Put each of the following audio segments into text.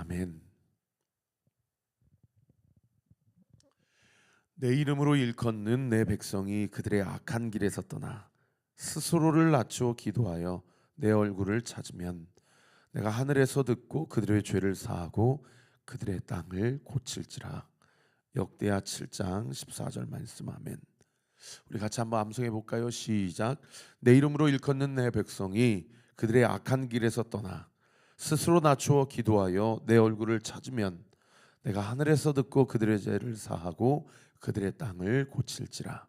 아멘. 내 이름으로 일컫는 내 백성이 그들의 악한 길에서 떠나 스스로를 낮추어 기도하여 내 얼굴을 찾으면 내가 하늘에서 듣고 그들의 죄를 사하고 그들의 땅을 고칠지라. 역대하 7장 14절 말씀. 아멘. 우리 같이 한번 암송해 볼까요? 시작. 내 이름으로 일컫는 내 백성이 그들의 악한 길에서 떠나 스스로 낮추어 기도하여 내 얼굴을 찾으면 내가 하늘에서 듣고 그들의 죄를 사하고 그들의 땅을 고칠지라.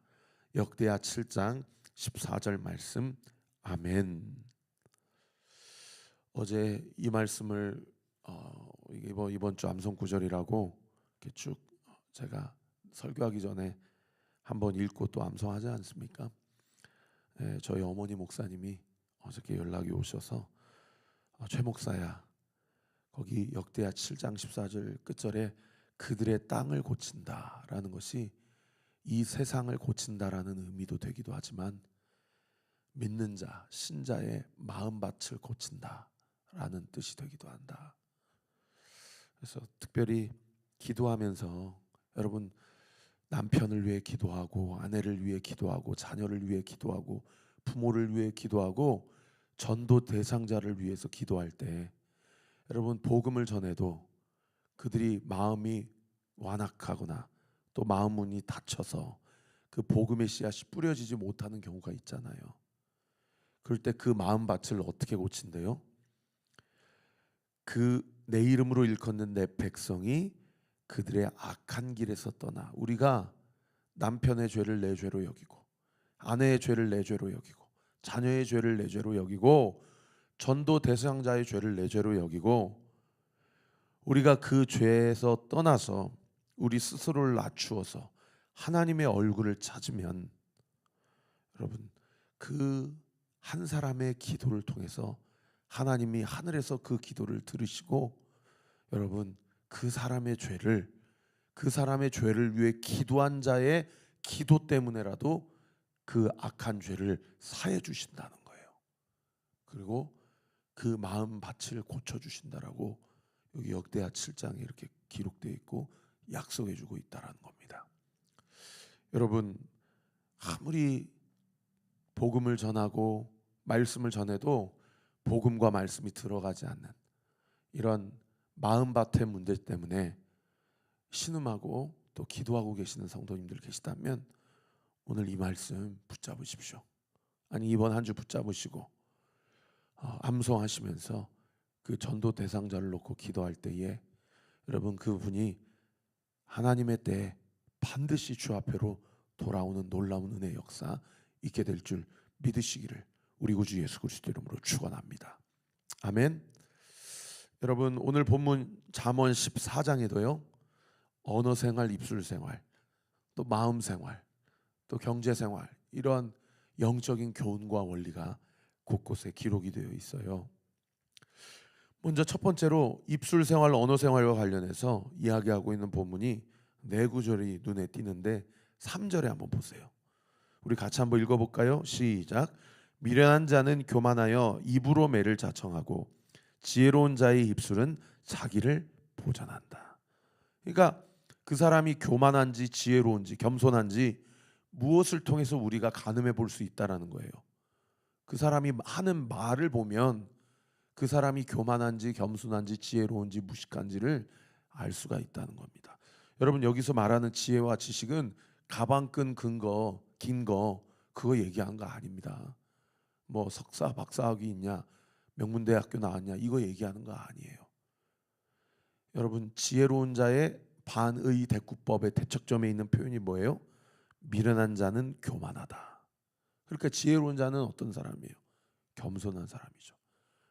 역대하 7장 14절 말씀. 아멘. 어제 이 말씀을 이번 주 암송 구절이라고 이렇게 쭉 제가 설교하기 전에 한번 읽고 또 암송하지 않습니까? 저희 어머니 목사님이 어저께 연락이 오셔서 최 목사야, 거기 역대하 7장 14절 끝절에 그들의 땅을 고친다라는 것이 이 세상을 고친다라는 의미도 되기도 하지만 믿는 자, 신자의 마음밭을 고친다라는 뜻이 되기도 한다. 그래서 특별히 기도하면서 여러분 남편을 위해 기도하고 아내를 위해 기도하고 자녀를 위해 기도하고 부모를 위해 기도하고 전도 대상자를 위해서 기도할 때 여러분 복음을 전해도 그들이 마음이 완악하거나 또 마음 문이 닫혀서 그 복음의 씨앗이 뿌려지지 못하는 경우가 있잖아요. 그럴 때 그 마음밭을 어떻게 고친대요? 그 내 이름으로 일컫는 내 백성이 그들의 악한 길에서 떠나, 우리가 남편의 죄를 내 죄로 여기고 아내의 죄를 내 죄로 여기고 자녀의 죄를 내 죄로 여기고 전도 대상자의 죄를 내 죄로 여기고 우리가 그 죄에서 떠나서 우리 스스로를 낮추어서 하나님의 얼굴을 찾으면 여러분 그 한 사람의 기도를 통해서 하나님이 하늘에서 그 기도를 들으시고 여러분 그 사람의 죄를 위해 기도한 자의 기도 때문에라도 그 악한 죄를 사해 주신다는 거예요. 그리고 그 마음 밭을 고쳐 주신다라고 여기 역대하 7장에 이렇게 기록되어 있고 약속해 주고 있다라는 겁니다. 여러분 아무리 복음을 전하고 말씀을 전해도 복음과 말씀이 들어가지 않는 이런 마음밭의 문제 때문에 신음하고 또 기도하고 계시는 성도님들 계시다면 오늘 이 말씀 붙잡으십시오. 아니 이번 한 주 붙잡으시고 암송하시면서 그 전도 대상자를 놓고 기도할 때에 여러분 그분이 하나님의 때에 반드시 주 앞에로 돌아오는 놀라운 은혜의 역사 있게 될 줄 믿으시기를 우리 구주 예수 그리스도 이름으로 축원합니다. 아멘. 여러분 오늘 본문 잠언 14장에도요 언어 생활, 입술 생활, 또 마음 생활, 또 경제 생활 이런 영적인 교훈과 원리가 곳곳에 기록이 되어 있어요. 먼저 첫 번째로 입술 생활, 언어 생활과 관련해서 이야기하고 있는 본문이 네 구절이 눈에 띄는데 3절에 한번 보세요. 우리 같이 한번 읽어볼까요? 시작. 미련한 자는 교만하여 입으로 매를 자청하고 지혜로운 자의 입술은 자기를 보전한다. 그러니까 그 사람이 교만한지 지혜로운지 겸손한지 무엇을 통해서 우리가 가늠해 볼 수 있다라는 거예요. 그 사람이 하는 말을 보면 그 사람이 교만한지 겸손한지 지혜로운지 무식한지를 알 수가 있다는 겁니다. 여러분 여기서 말하는 지혜와 지식은 가방끈 근거 긴 거 그거 얘기한 거 아닙니다. 뭐 석사 박사학위 있냐 명문대학교 나왔냐 이거 얘기하는 거 아니에요. 여러분 지혜로운 자의 반의 대꾸법의 대척점에 있는 표현이 뭐예요? 미련한 자는 교만하다. 그러니까 지혜로운 자는 어떤 사람이에요? 겸손한 사람이죠.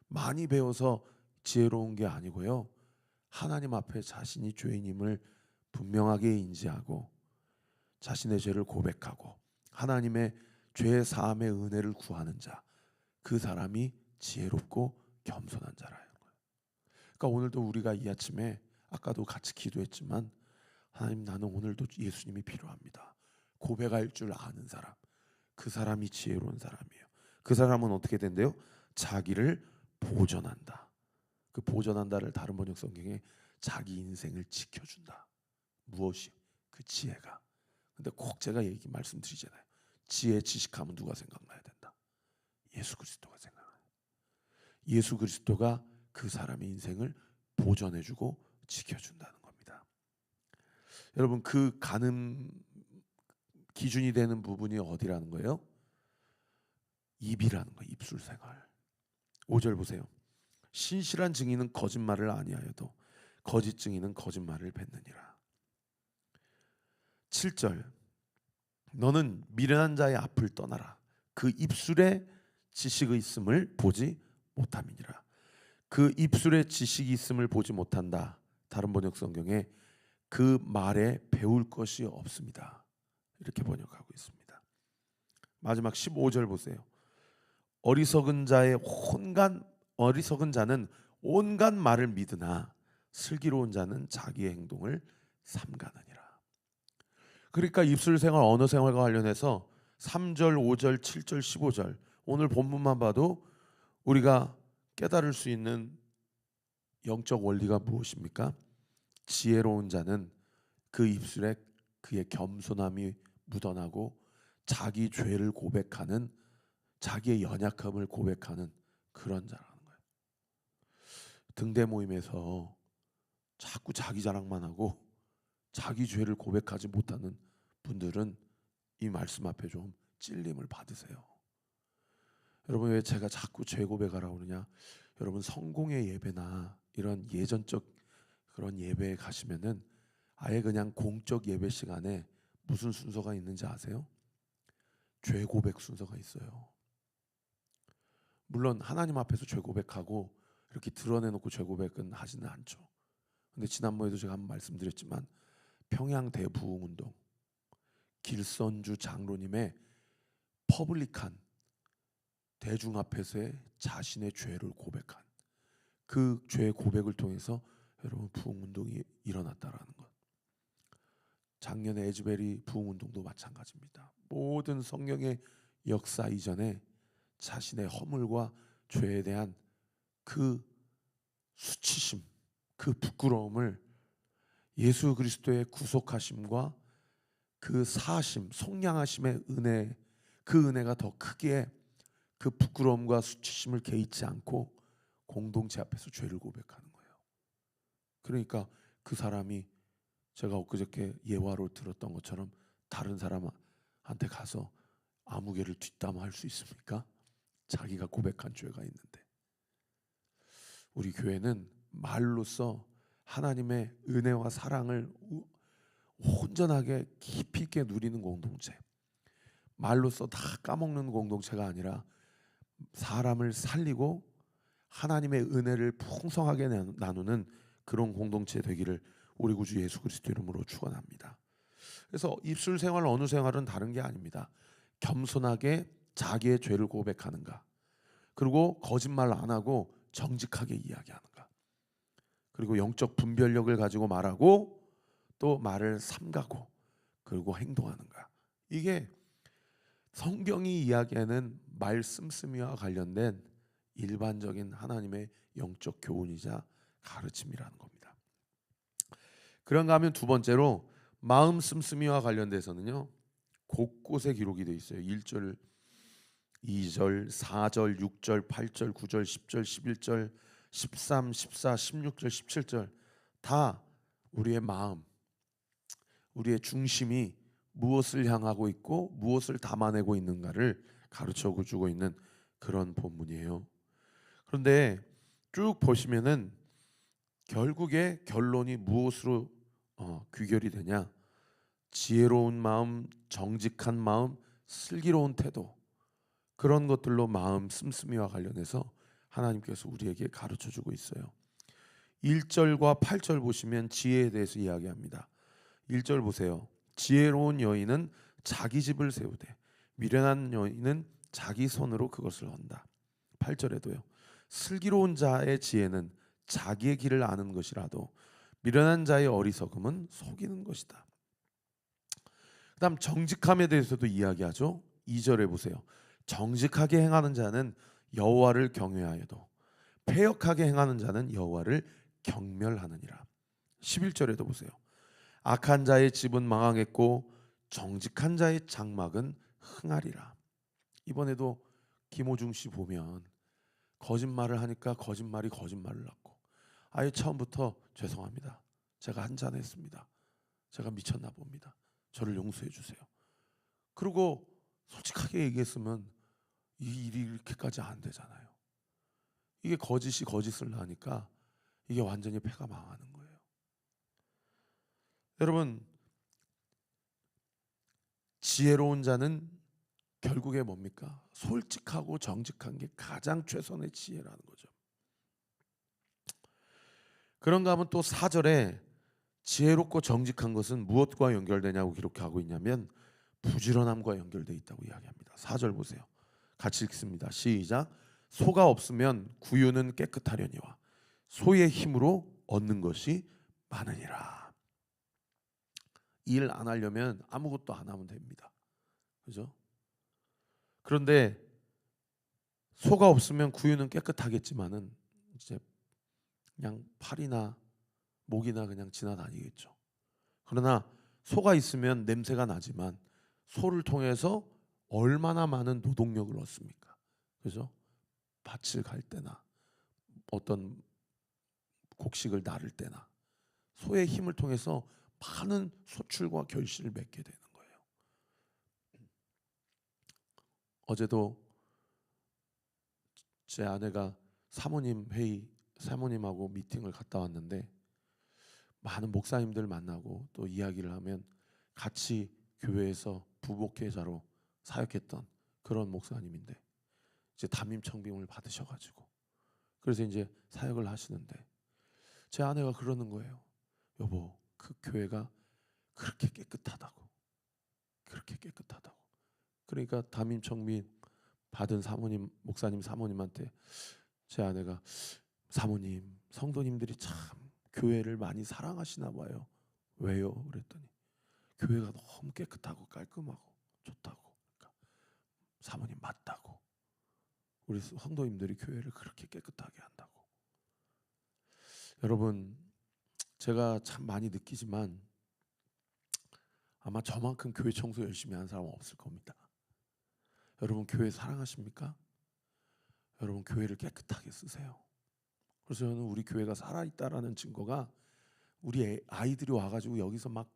많이 배워서 지혜로운 게 아니고요. 하나님 앞에 자신이 죄인임을 분명하게 인지하고 자신의 죄를 고백하고 하나님의 죄 사함의 은혜를 구하는 자, 그 사람이 지혜롭고 겸손한 자라는 거예요. 그러니까 오늘도 우리가 이 아침에 아까도 같이 기도했지만 하나님 나는 오늘도 예수님이 필요합니다. 고백할 줄 아는 사람, 그 사람이 지혜로운 사람이에요. 그 사람은 어떻게 된대요? 자기를 보전한다. 그 보전한다를 다른 번역 성경에 자기 인생을 지켜준다. 무엇이? 그 지혜가. 근데 꼭 제가 말씀드리잖아요. 지혜, 지식하면 누가 생각나야 된다? 예수 그리스도가 생각나요. 예수 그리스도가 그 사람의 인생을 보전해주고 지켜준다는 겁니다. 여러분, 그 가늠 기준이 되는 부분이 어디라는 거예요? 입이라는 거예요. 입술 생활. 5절 보세요. 신실한 증인은 거짓말을 아니하여도 거짓 증인은 거짓말을 뱉느니라. 7절. 너는 미련한 자의 앞을 떠나라. 그 입술에 지식이 있음을 보지 못함이니라. 그 입술에 지식이 있음을 보지 못한다. 다른 번역 성경에 그 말에 배울 것이 없습니다. 이렇게 번역하고 있습니다. 마지막 15절 보세요. 어리석은 자는 온갖 말을 믿으나 슬기로운 자는 자기의 행동을 삼가느니라. 그러니까 입술 생활, 언어 생활과 관련해서 3절, 5절, 7절, 15절 오늘 본문만 봐도 우리가 깨달을 수 있는 영적 원리가 무엇입니까? 지혜로운 자는 그 입술에 그의 겸손함이 묻어나고 자기 죄를 고백하는, 자기의 연약함을 고백하는 그런 자라는 거예요. 등대 모임에서 자꾸 자기 자랑만 하고 자기 죄를 고백하지 못하는 분들은 이 말씀 앞에 좀 찔림을 받으세요. 여러분, 왜 제가 자꾸 죄 고백하라고 그러냐? 여러분, 성공의 예배나 이런 예전적 그런 예배에 가시면은 아예 그냥 공적 예배 시간에 무슨 순서가 있는지 아세요? 죄 고백 순서가 있어요. 물론 하나님 앞에서 죄 고백하고 이렇게 드러내놓고 죄 고백은 하지는 않죠. 근데 지난번에도 제가 한번 말씀드렸지만 평양 대부흥운동 길선주 장로님의 퍼블릭한 대중 앞에서의 자신의 죄를 고백한 그 죄 고백을 통해서 여러분 부흥운동이 일어났다라는 것. 작년에 에즈베리 부흥운동도 마찬가지입니다. 모든 성령의 역사 이전에 자신의 허물과 죄에 대한 그 수치심, 그 부끄러움을 예수 그리스도의 구속하심과 그 사하심, 속량하심의 은혜, 그 은혜가 더 크게 그 부끄러움과 수치심을 개의치 않고 공동체 앞에서 죄를 고백하는 거예요. 그러니까 그 사람이 제가 엊그저께 예화로 들었던 것처럼 다른 사람한테 가서 아무개를 뒷담화할 수 있습니까? 자기가 고백한 죄가 있는데. 우리 교회는 말로써 하나님의 은혜와 사랑을 온전하게 깊이 있게 누리는 공동체, 말로써 다 까먹는 공동체가 아니라 사람을 살리고 하나님의 은혜를 풍성하게 나누는 그런 공동체 되기를 우리 구주 예수 그리스도 이름으로 축원합니다. 그래서 입술 생활, 언어 생활은 다른 게 아닙니다. 겸손하게 자기의 죄를 고백하는가, 그리고 거짓말 안 하고 정직하게 이야기하는가, 그리고 영적 분별력을 가지고 말하고 또 말을 삼가고 그리고 행동하는가. 이게 성경이 이야기하는 말씀쓰미와 관련된 일반적인 하나님의 영적 교훈이자 가르침이라는 겁니다. 그런가 하면 두 번째로 마음 씀씀이와 관련돼서는요, 곳곳에 기록이 되어 있어요. 1절, 2절, 4절, 6절, 8절, 9절, 10절, 11절, 13, 14, 16절, 17절 다 우리의 마음, 우리의 중심이 무엇을 향하고 있고 무엇을 담아내고 있는가를 가르쳐주고 있는 그런 본문이에요. 그런데 쭉 보시면은 결국에 결론이 무엇으로 귀결이 되냐? 지혜로운 마음, 정직한 마음, 슬기로운 태도, 그런 것들로 마음 씀씀이와 관련해서 하나님께서 우리에게 가르쳐주고 있어요. 1절과 8절 보시면 지혜에 대해서 이야기합니다. 1절 보세요. 지혜로운 여인은 자기 집을 세우되 미련한 여인은 자기 손으로 그것을 헌다. 8절에도요. 슬기로운 자의 지혜는 자기의 길을 아는 것이라도 미련한 자의 어리석음은 속이는 것이다. 그 다음 정직함에 대해서도 이야기하죠. 2절에 보세요. 정직하게 행하는 자는 여호와를 경외하여도 패역하게 행하는 자는 여호와를 경멸하느니라. 11절에도 보세요. 악한 자의 집은 망하겠고 정직한 자의 장막은 흥하리라. 이번에도 김호중 씨 보면 거짓말을 하니까 거짓말이 거짓말을 낳고, 아예 처음부터 죄송합니다, 제가 한잔했습니다, 제가 미쳤나 봅니다, 저를 용서해 주세요. 그리고 솔직하게 얘기했으면 이 일이 이렇게까지 안 되잖아요. 이게 거짓이 거짓을 낳으니까 이게 완전히 패가 망하는 거예요. 여러분, 지혜로운 자는 결국에 뭡니까? 솔직하고 정직한 게 가장 최선의 지혜라는 거죠. 그런가 하면 또 4절에 지혜롭고 정직한 것은 무엇과 연결되냐고 기록하고 있냐면 부지런함과 연결되어 있다고 이야기합니다. 4절 보세요. 같이 읽습니다. 시작. 소가 없으면 구유는 깨끗하려니와 소의 힘으로 얻는 것이 많으니라. 일 안 하려면 아무것도 안 하면 됩니다. 그죠? 그런데 소가 없으면 구유는 깨끗하겠지만은 이제 그냥 팔이나 목이나 그냥 지나다니겠죠. 그러나 소가 있으면 냄새가 나지만 소를 통해서 얼마나 많은 노동력을 얻습니까? 그죠? 밭을 갈 때나 어떤 곡식을 나를 때나 소의 힘을 통해서 많은 소출과 결실을 맺게 되는 거예요. 어제도 제 아내가 사모님하고 미팅을 갔다 왔는데 많은 목사님들 만나고 또 이야기를 하면 같이 교회에서 부목회자로 사역했던 그런 목사님인데 이제 담임 청빙을 받으셔가지고 그래서 이제 사역을 하시는데 제 아내가 그러는 거예요. 여보, 그 교회가 그렇게 깨끗하다고, 그렇게 깨끗하다고. 그러니까 담임 청빙 받은 목사님 사모님한테 제 아내가, 사모님, 성도님들이 참 교회를 많이 사랑하시나 봐요. 왜요? 그랬더니 교회가 너무 깨끗하고 깔끔하고 좋다고. 그러니까 사모님 맞다고. 우리 성도님들이 교회를 그렇게 깨끗하게 한다고. 여러분, 제가 참 많이 느끼지만 아마 저만큼 교회 청소 열심히 하는 사람은 없을 겁니다. 여러분, 교회 사랑하십니까? 여러분, 교회를 깨끗하게 쓰세요. 그래서 저는 우리 교회가 살아있다라는 증거가 우리 아이들이 와가지고 여기서 막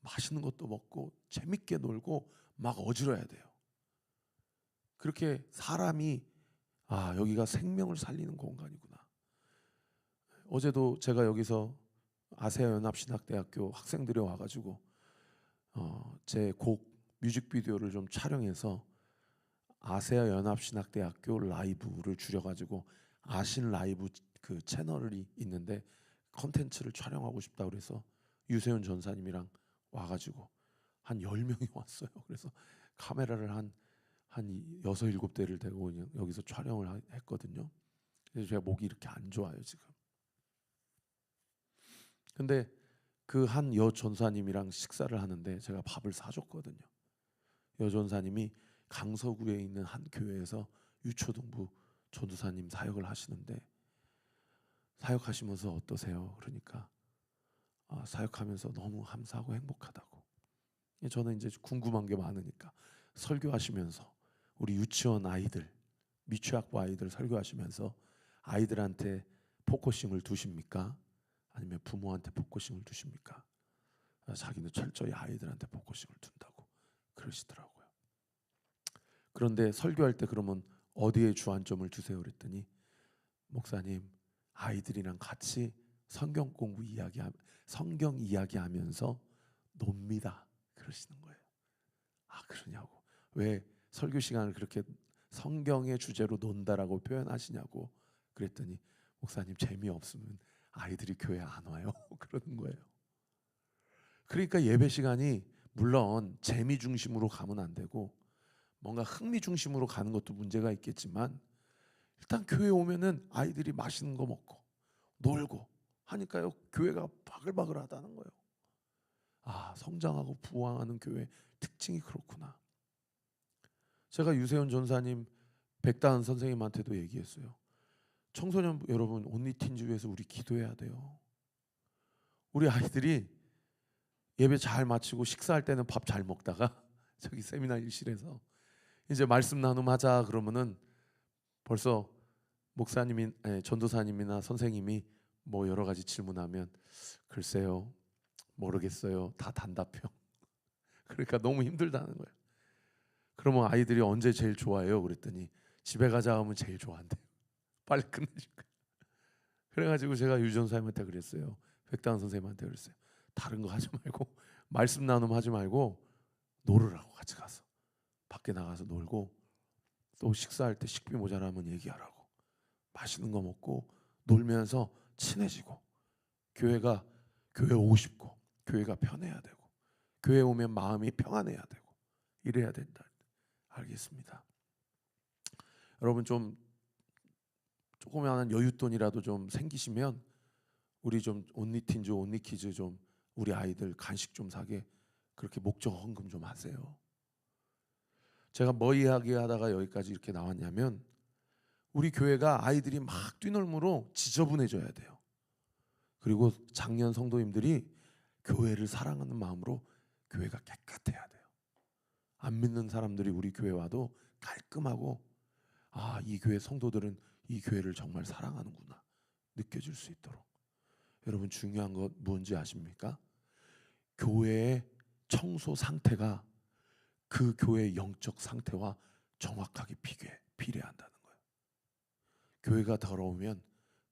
맛있는 것도 먹고 재밌게 놀고 막 어지러야 돼요. 그렇게 사람이 여기가 생명을 살리는 공간이구나. 어제도 제가 여기서 아세아 연합신학대학교 학생들이 와가지고 제 곡 뮤직비디오를 좀 촬영해서 아세아 연합신학대학교 라이브를 줄여가지고 아신 라이브 그 채널이 있는데 컨텐츠를 촬영하고 싶다 그래서 유세윤 전사님이랑 와가지고 한 10명이 왔어요. 그래서 카메라를 한 6, 7대를 대고 여기서 촬영을 했거든요. 그래서 제가 목이 이렇게 안 좋아요 지금. 근데 그 한 여 전사님이랑 식사를 하는데 제가 밥을 사줬거든요. 여 전사님이 강서구에 있는 한 교회에서 유초등부 전도사님 사역을 하시는데 사역하시면서 어떠세요? 그러니까 사역하면서 너무 감사하고 행복하다고. 저는 이제 궁금한 게 많으니까 설교하시면서 우리 유치원 아이들, 미취학부 아이들 설교하시면서 아이들한테 포커싱을 두십니까? 아니면 부모한테 포커싱을 두십니까? 자기는 철저히 아이들한테 포커싱을 둔다고 그러시더라고요. 그런데 설교할 때 그러면 어디에 주안점을 두세요? 그랬더니 목사님, 아이들이랑 같이 성경 이야기하면서 놉니다. 그러시는 거예요. 그러냐고. 왜 설교 시간을 그렇게 성경의 주제로 논다라고 표현하시냐고 그랬더니 목사님, 재미없으면 아이들이 교회 안 와요. 그러는 거예요. 그러니까 예배 시간이 물론 재미 중심으로 가면 안 되고 뭔가 흥미 중심으로 가는 것도 문제가 있겠지만 일단 교회 오면은 아이들이 맛있는 거 먹고 놀고 하니까요, 교회가 바글바글하다는 거예요. 성장하고 부흥하는 교회 특징이 그렇구나. 제가 유세윤 전사님 백다은 선생님한테도 얘기했어요. 청소년 여러분, 온리틴즈 위해서 우리 기도해야 돼요. 우리 아이들이 예배 잘 마치고 식사할 때는 밥 잘 먹다가 저기 세미나 일실에서 이제 말씀 나눔하자 그러면은 벌써 목사님이 전도사님이나 선생님이 뭐 여러 가지 질문하면 글쎄요, 모르겠어요, 다 단답형. 그러니까 너무 힘들다는 거예요. 그러면 아이들이 언제 제일 좋아해요? 그랬더니 집에 가자 하면 제일 좋아한대요. 빨리 끝내줄까. 그래가지고 제가 유전사님한테 그랬어요. 백다은 선생님한테 그랬어요. 다른 거 하지 말고 말씀 나눔하지 말고 놀으라고, 같이 가서 밖에 나가서 놀고, 또 식사할 때 식비 모자라면 얘기하라고, 맛있는 거 먹고 놀면서 친해지고, 교회 오고 싶고, 교회가 편해야 되고, 교회 오면 마음이 평안해야 되고, 이래야 된다. 알겠습니다. 여러분 좀 조그마한 여윳돈이라도 좀 생기시면 우리 좀 온리틴즈 온리키즈 좀 우리 아이들 간식 좀 사게 그렇게 목적 헌금 좀 하세요. 제가 뭐 이야기하다가 여기까지 이렇게 나왔냐면, 우리 교회가 아이들이 막 뛰놀므로 지저분해져야 돼요. 그리고 작년 성도님들이 교회를 사랑하는 마음으로 교회가 깨끗해야 돼요. 안 믿는 사람들이 우리 교회 와도 깔끔하고, 아, 이 교회 성도들은 이 교회를 정말 사랑하는구나 느껴질 수 있도록. 여러분 중요한 것 뭔지 아십니까? 교회의 청소 상태가 그 교회의 영적 상태와 정확하게 비례한다는 거예요. 교회가 더러우면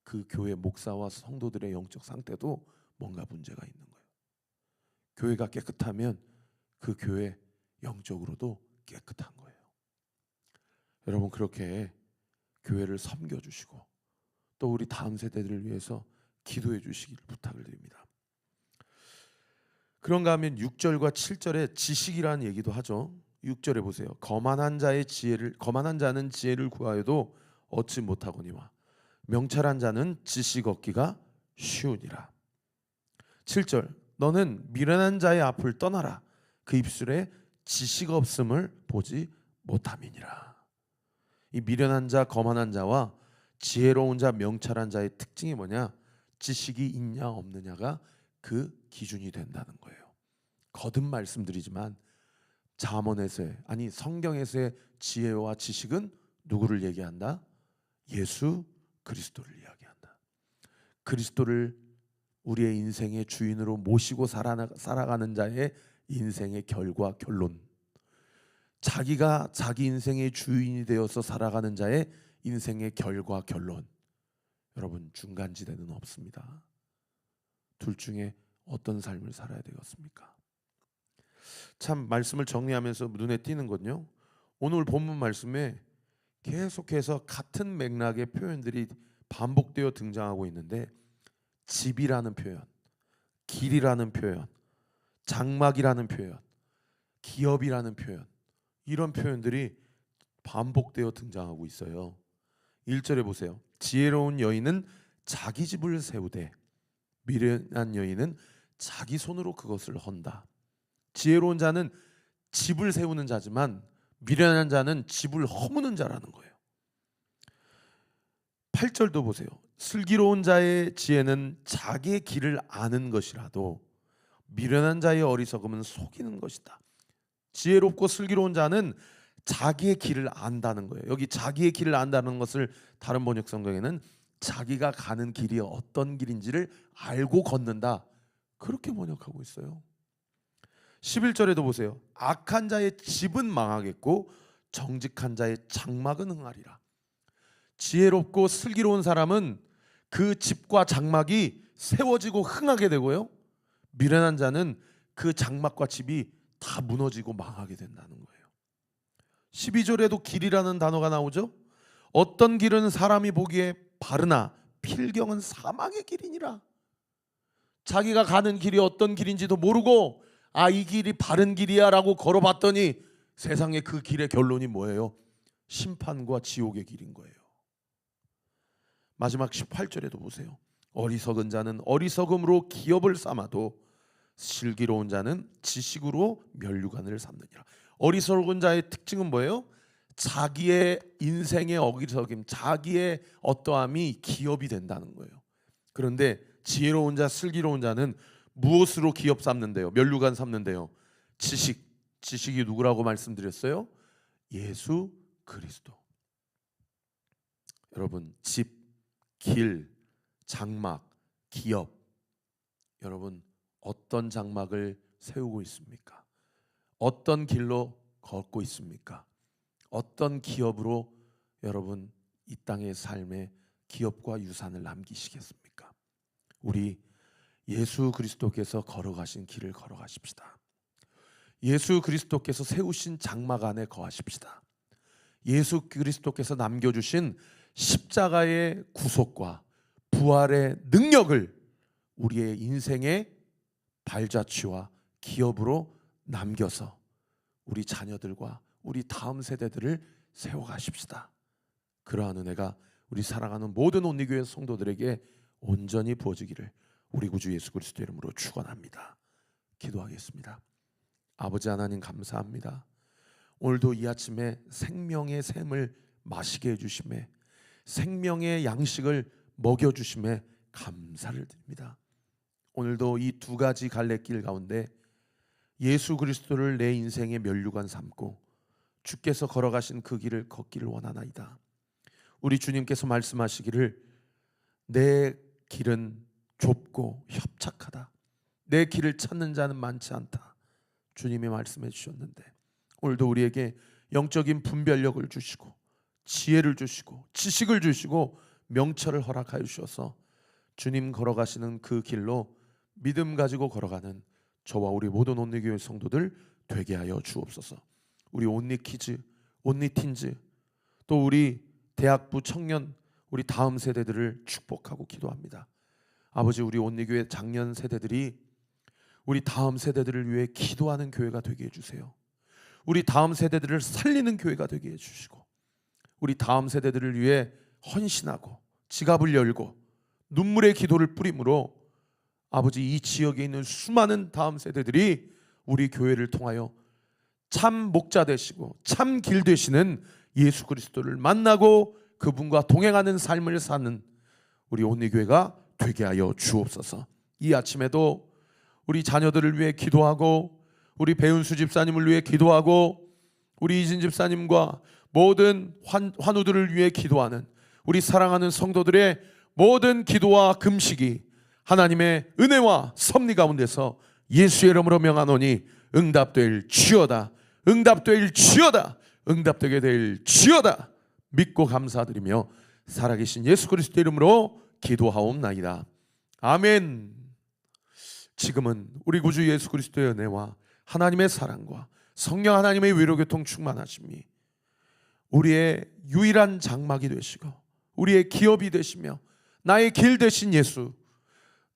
그 교회 목사와 성도들의 영적 상태도 뭔가 문제가 있는 거예요. 교회가 깨끗하면 그 교회 영적으로도 깨끗한 거예요. 여러분 그렇게 교회를 섬겨주시고 또 우리 다음 세대들을 위해서 기도해 주시기를 부탁을 드립니다. 그런가 하면 6절과 7절에 지식이라는 얘기도 하죠. 6절에 보세요. 거만한 자는 지혜를 구하여도 얻지 못하거니와 명철한 자는 지식 얻기가 쉬우니라. 7절, 너는 미련한 자의 앞을 떠나라. 그 입술에 지식 없음을 보지 못함이니라. 이 미련한 자, 거만한 자와 지혜로운 자, 명철한 자의 특징이 뭐냐? 지식이 있냐 없느냐가 그 기준이 된다는 거예요. 거듭 말씀드리지만 잠언에서의, 아니 성경에서의 지혜와 지식은 누구를 얘기한다? 예수 그리스도를 이야기한다. 그리스도를 우리의 인생의 주인으로 모시고 살아가는 자의 인생의 결과, 결론, 자기가 자기 인생의 주인이 되어서 살아가는 자의 인생의 결과, 결론. 여러분 중간지대는 없습니다. 둘 중에 어떤 삶을 살아야 되겠습니까? 참 말씀을 정리하면서 눈에 띄는 건요, 오늘 본문 말씀에 계속해서 같은 맥락의 표현들이 반복되어 등장하고 있는데, 집이라는 표현, 길이라는 표현, 장막이라는 표현, 기업이라는 표현, 이런 표현들이 반복되어 등장하고 있어요. 1절에 보세요. 지혜로운 여인은 자기 집을 세우되 미련한 여인은 자기 손으로 그것을 헌다. 지혜로운 자는 집을 세우는 자지만 미련한 자는 집을 허무는 자라는 거예요. 8절도 보세요. 슬기로운 자의 지혜는 자기의 길을 아는 것이라도 미련한 자의 어리석음은 속이는 것이다. 지혜롭고 슬기로운 자는 자기의 길을 안다는 거예요. 여기 자기의 길을 안다는 것을 다른 번역 성경에는 자기가 가는 길이 어떤 길인지를 알고 걷는다, 그렇게 번역하고 있어요. 11절에도 보세요. 악한 자의 집은 망하겠고 정직한 자의 장막은 흥하리라. 지혜롭고 슬기로운 사람은 그 집과 장막이 세워지고 흥하게 되고요, 미련한 자는 그 장막과 집이 다 무너지고 망하게 된다는 거예요. 12절에도 길이라는 단어가 나오죠. 어떤 길은 사람이 보기에 바르나 필경은 사망의 길이니라. 자기가 가는 길이 어떤 길인지도 모르고 아, 이 길이 바른 길이야 라고 걸어봤더니 세상에 그 길의 결론이 뭐예요? 심판과 지옥의 길인 거예요. 마지막 18절에도 보세요. 어리석은 자는 어리석음으로 기업을 삼아도 슬기로운 자는 지식으로 면류관을 삼느니라. 어리석은 자의 특징은 뭐예요? 자기의 인생의 어리석임, 자기의 어떠함이 기업이 된다는 거예요. 그런데 지혜로운 자, 슬기로운 자는 무엇으로 기업 삼는데요? 면류관 삼는데요? 지식이 누구라고 말씀드렸어요? 예수 그리스도. 여러분, 집, 길, 장막, 기업, 여러분 어떤 장막을 세우고 있습니까? 어떤 길로 걷고 있습니까? 어떤 기업으로 여러분 이 땅의 삶에 기업과 유산을 남기시겠습니까? 우리 예수 그리스도께서 걸어가신 길을 걸어가십시다. 예수 그리스도께서 세우신 장막 안에 거하십시다. 예수 그리스도께서 남겨주신 십자가의 구속과 부활의 능력을 우리의 인생의 발자취와 기업으로 남겨서 우리 자녀들과 우리 다음 세대들을 세워가십시다. 그러한 은혜가 우리 사랑하는 모든 온리교회 성도들에게 온전히 부어지기를 우리 구주 예수 그리스도 이름으로 축원합니다. 기도하겠습니다. 아버지 하나님 감사합니다. 오늘도 이 아침에 생명의 샘을 마시게 해주심에, 생명의 양식을 먹여주심에 감사를 드립니다. 오늘도 이 두 가지 갈래길 가운데 예수 그리스도를 내 인생의 면류관 삼고 주께서 걸어가신 그 길을 걷기를 원하나이다. 우리 주님께서 말씀하시기를 내 길은 좁고 협착하다. 내 길을 찾는 자는 많지 않다. 주님이 말씀해 주셨는데 오늘도 우리에게 영적인 분별력을 주시고 지혜를 주시고 지식을 주시고 명철을 허락하여 주셔서 주님 걸어가시는 그 길로 믿음 가지고 걸어가는 저와 우리 모든 온리교회 성도들 되게 하여 주옵소서. 우리 온리키즈, 온리틴즈, 또 우리 대학부 청년, 우리 다음 세대들을 축복하고 기도합니다. 아버지, 우리 온리교회 장년 세대들이 우리 다음 세대들을 위해 기도하는 교회가 되게 해주세요. 우리 다음 세대들을 살리는 교회가 되게 해주시고, 우리 다음 세대들을 위해 헌신하고 지갑을 열고 눈물의 기도를 뿌림으로 아버지, 이 지역에 있는 수많은 다음 세대들이 우리 교회를 통하여 참 목자 되시고 참 길 되시는 예수 그리스도를 만나고 그분과 동행하는 삶을 사는 우리 온리교회가 되게 하여 주옵소서. 이 아침에도 우리 자녀들을 위해 기도하고 우리 배은수 집사님을 위해 기도하고 우리 이진 집사님과 모든 환우들을 위해 기도하는 우리 사랑하는 성도들의 모든 기도와 금식이 하나님의 은혜와 섭리 가운데서 예수의 이름으로 명하노니 응답될지어다, 응답될지어다, 응답되게 될지어다 믿고 감사드리며 살아계신 예수 그리스도 이름으로 기도하옵나이다. 아멘. 지금은 우리 구주 예수 그리스도의 은혜와 하나님의 사랑과 성령 하나님의 위로교통 충만하심이 우리의 유일한 장막이 되시고 우리의 기업이 되시며 나의 길 되신 예수,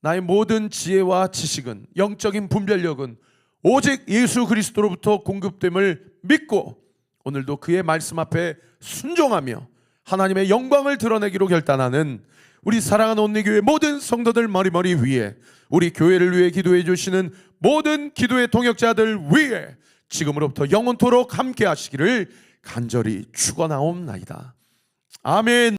나의 모든 지혜와 지식은, 영적인 분별력은 오직 예수 그리스도로부터 공급됨을 믿고 오늘도 그의 말씀 앞에 순종하며 하나님의 영광을 드러내기로 결단하는 우리 사랑하는 온리교회 모든 성도들 머리머리 위에, 우리 교회를 위해 기도해 주시는 모든 기도의 동역자들 위에 지금으로부터 영원토록 함께 하시기를 간절히 축원하옵나이다. 아멘.